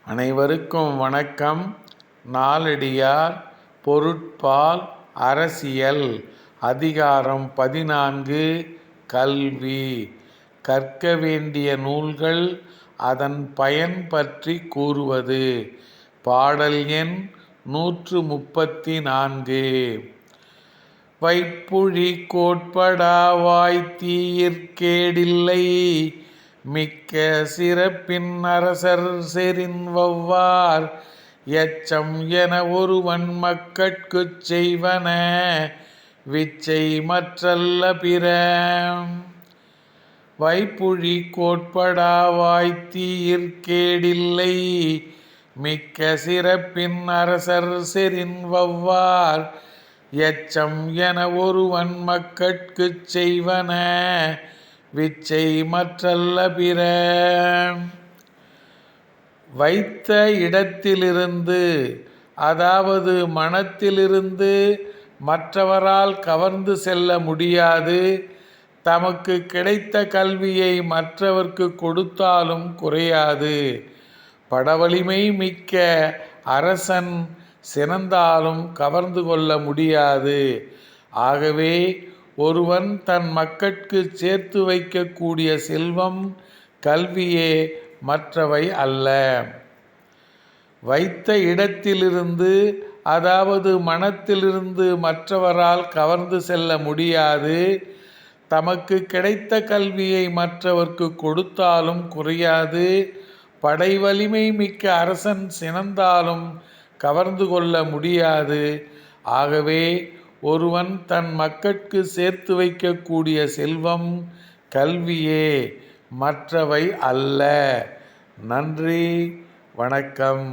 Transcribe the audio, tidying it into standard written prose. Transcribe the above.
அனைவருக்கும் வணக்கம். நாலடியார் பொருட்பால் அரசியல் அதிகாரம் 14 கல்வி. கற்க வேண்டிய நூல்கள் அதன் பயன் பற்றி கூறுவது. பாடல் எண் 134. வைப்புழி கோட்படா வாய்த்தீயிற்கேடில்லை மிக்க சிறப்பின் அரசர் செறின் வவ்வார் எச்சம் என ஒருவன் மக்கட்குச் செய்வன விச்சை மற்றல்ல பிற. வைப்புழி கோட்படா வாய்த்தீயிற்கேடில்லை மிக்க சிறப்பின் அரசர் செறின் வவ்வார் எச்சம் என ஒருவன் மக்கட்குச் செய்வன விச்சை மற்றல்ல பிற. வைத்த இடத்திலிருந்து அதாவது மனத்திலிருந்து மற்றவரால் கவர்ந்து செல்ல முடியாது. தமக்கு கிடைத்த கல்வியை மற்றவர்க்கு கொடுத்தாலும் குறையாது. படவலிமை மிக்க அரசன் சினந்தாலும் கவர்ந்து கொள்ள முடியாது. ஆகவே ஒருவன் தன் மக்கட்கு சேர்த்து வைக்கக்கூடிய செல்வம் கல்வியே, மற்றவை அல்ல. வைத்த இடத்திலிருந்து அதாவது மனத்திலிருந்து மற்றவரால் கவர்ந்து செல்ல முடியாது. தமக்கு கிடைத்த கல்வியை மற்றவர்க்கு கொடுத்தாலும் குறையாது. படை வலிமை மிக்க அரசன் சினந்தாலும் கவர்ந்து கொள்ள முடியாது. ஆகவே ஒருவன் தன் மக்கட்கு சேர்த்து வைக்கக்கூடிய செல்வம் கல்வியே, மற்றவை அல்ல. நன்றி, வணக்கம்.